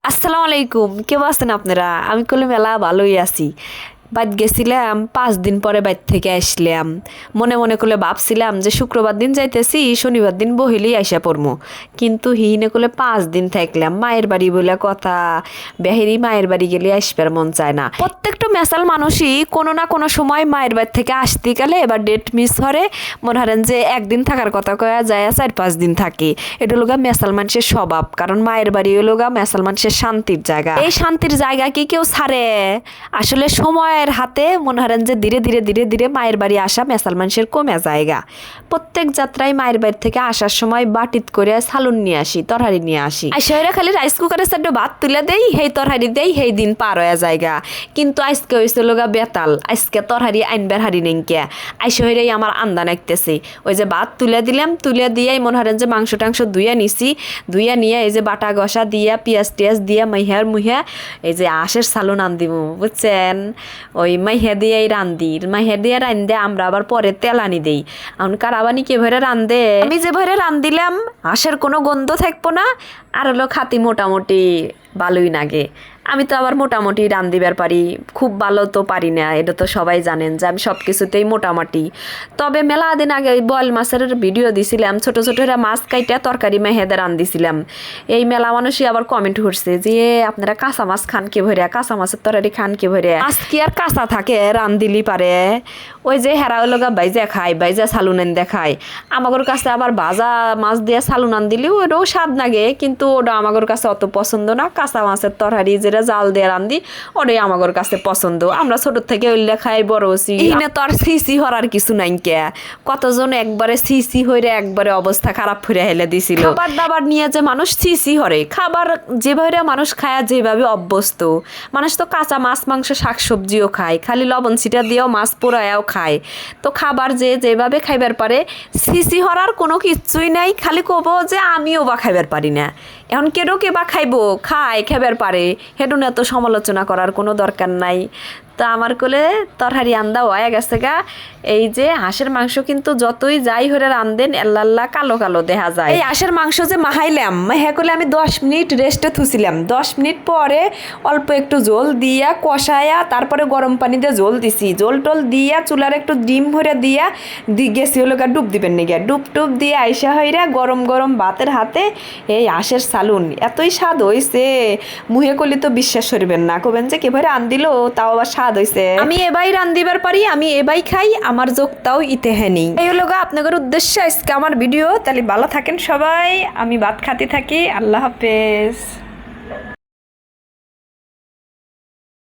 আসসালামু আলাইকুম, কেমন আছেন আপনারা? আমি কলি মেলা ভালোই আছি। বাইত গেছিলাম 5 দিন পরে বাইত থেকে আসলাম। মনে মনে করলে ভাবছিলাম যে শুক্রবার দিন যাইতেছি, শনিবার দিন বহিলেই আইসা পড়মু। কিন্তু হিনে করলে 5 দিন থাকলাম। মায়ের বাড়ি বলে কথা, বেহেরি মায়ের বাড়ি গেলে আসবার মন চায় না। প্রত্যেকটা মেসাল মানুষই কোনো না কোনো সময় মায়ের বাড়ি থেকে আসতে গেলে এবার ডেট মিস করে মনে হারেন যে একদিন থাকার কথা কয়া যায় 4-5 দিন থাকে। এটা হলো মেসাল মানুষের স্বভাব, কারণ মায়ের বাড়ি হলো মেসাল মানুষের শান্তির জায়গা। এই শান্তির জায়গা কি কেউ ছাড়ে? আসলে সময়ের হাতে মনে হারেন যে ধীরে ধীরে ধীরে ধীরে মায়ের বাড়ি আসা মেসাল মানুষের কমে জায়গা। প্রত্যেক যাত্রায় মায়ের বাড়ি থেকে আসার সময় বাটিত করে সালুন নিয়ে আসি, তরহারি নিয়ে আসি। আইসা খালি রাইস কুকারের সাইডে ভাত তুলে দেই, হেই তরহারি দেই, হেই দিন পার হয়ে জায়গা। কিন্তু আজকে হয়েছিল বেতাল, আজকে তরহারি আইনবার হারি নেই কে। আইসা হইরেই আমার আন্দা নাকতেছে। ওই যে ভাত তুলে দিলাম, তুলে দিয়েই মনে হারেন যে মাংস টাংস ধুইয়া নিছি, ধুইয়া নিয়ে এই যে বাটা গসা দিয়া পিঁয়াজ টিয়াজ দিয়া মাইহার মুহিয়া এই যে আশের সালুন আন দিব, বুঝছেন? ওই মাইহা দিয়েই রান্ধি, মাইহা দিয়ে রান্ধে আমরা আবার পরে তেল আনি দেই। এখন কারাবানি কে ভরে রান্ধে, আমি যে ভরে রান্ধিলাম আশের কোনো গন্ধ থাকবো না, আর হলো খাতি মোটামুটি ভালোই লাগে। আমি তো আবার মোটামুটি রান্ধিবার পারি, খুব ভালো তো পারি না, এটা তো সবাই জানেন যে আমি সব কিছুতেই মোটামুটি। তবে মেলা দিন আগে ওই বয়েল মাছের ভিডিও দিছিলাম, ছোট ছোট মাছ কাইটা তরকারি মেহেদে রান্ধিছিলাম। এই মেলা মানুষই আবার কমেন্ট করছে যে আপনারা কাঁচা মাছ খান কে ভরে, কাঁচা মাছের তরকারি খান কে ভরে। মাছ কি আর কাঁচা থাকে রান্ধিলি পারে? ওই যে হেরা হলো বাইজা খায়, বাইজা সালুন দেখায়। আমাগোর কাছে আবার ভাজা মাছ দিয়ে সালুন আন দিলেও ওটাও স্বাদ লাগে, কিন্তু ওটা আমাগোর কাছে অত পছন্দ না। কাঁচা মাছের তরকারি যেটা জাল দিয়ে রান্ধি ওটাই আমাগোর কাছে পছন্দ। আমরা ছোট থেকে ওইলে খাই বড় হচ্ছি, এখানে তো আর সিসি হরার কিছু নাই কে। কতজন একবারে সিসি হইরে একবারে অবস্থা খারাপ হইরে হেলে দিছিল। খাবার দাবার নিয়ে যে মানুষ সিসি হরে, খাবার যেভাবে মানুষ খায় যেভাবে অভ্যস্ত। মানুষ তো কাঁচা মাছ মাংস শাকসবজিও খায়, খালি লবণ ছিটা দিয়েও মাছ পোড়ায়াও খায়। তো খাবার যে যেভাবে খাইবার পারে, সিসি হরার কোনো কিছুই নাই। খালি কব যে আমিও বা খাইবার পারি না। এখন কেডো কে বা খাইবো, খায় খাইবার পারে, হেডু না তো সমালোচনা করার কোনো দরকার নাই। তো আমার কোলে তরহারি আন্দা হয়ে গেছে গা। এই যে হাঁসের মাংস কিন্তু যতই যাই হরে রান্ধেন এল্লাল্লা কালো কালো দেখা যায়। এই হাঁসের মাংস যে মাহাইলাম, মাহা করলে আমি 10 মিনিট রেস্টে থুছিলাম। 10 মিনিট পরে অল্প একটু জল দিয়া কষায়া তারপরে গরম পানি দিয়ে জল দিছি, জল টল দিয়া চুলার একটু ডিম ভরে দিয়া গেছি হলো গা ডুব দিবেন নি গা। ডুব টুব দিয়ে আইসা হইরা গরম গরম ভাতের হাতে এই হাঁসের সালুন এতই স্বাদ হইছে, মুহে করলে তো বিশ্বাস করবেন না, কবেন যে কে ভরে আন দিল, তাও আবার স্বাদ হইছে। আমি এবাই রান্ধিবার পারি, আমি এবাই খাই, আমার যোগটাও ইতেহে নেই। এই হলো আপনাদের উদ্দেশ্যে আজকে আমার ভিডিও। তাহলে ভালো থাকেন সবাই, আমি ভাত খাতে থাকি। আল্লাহ হাফেজ।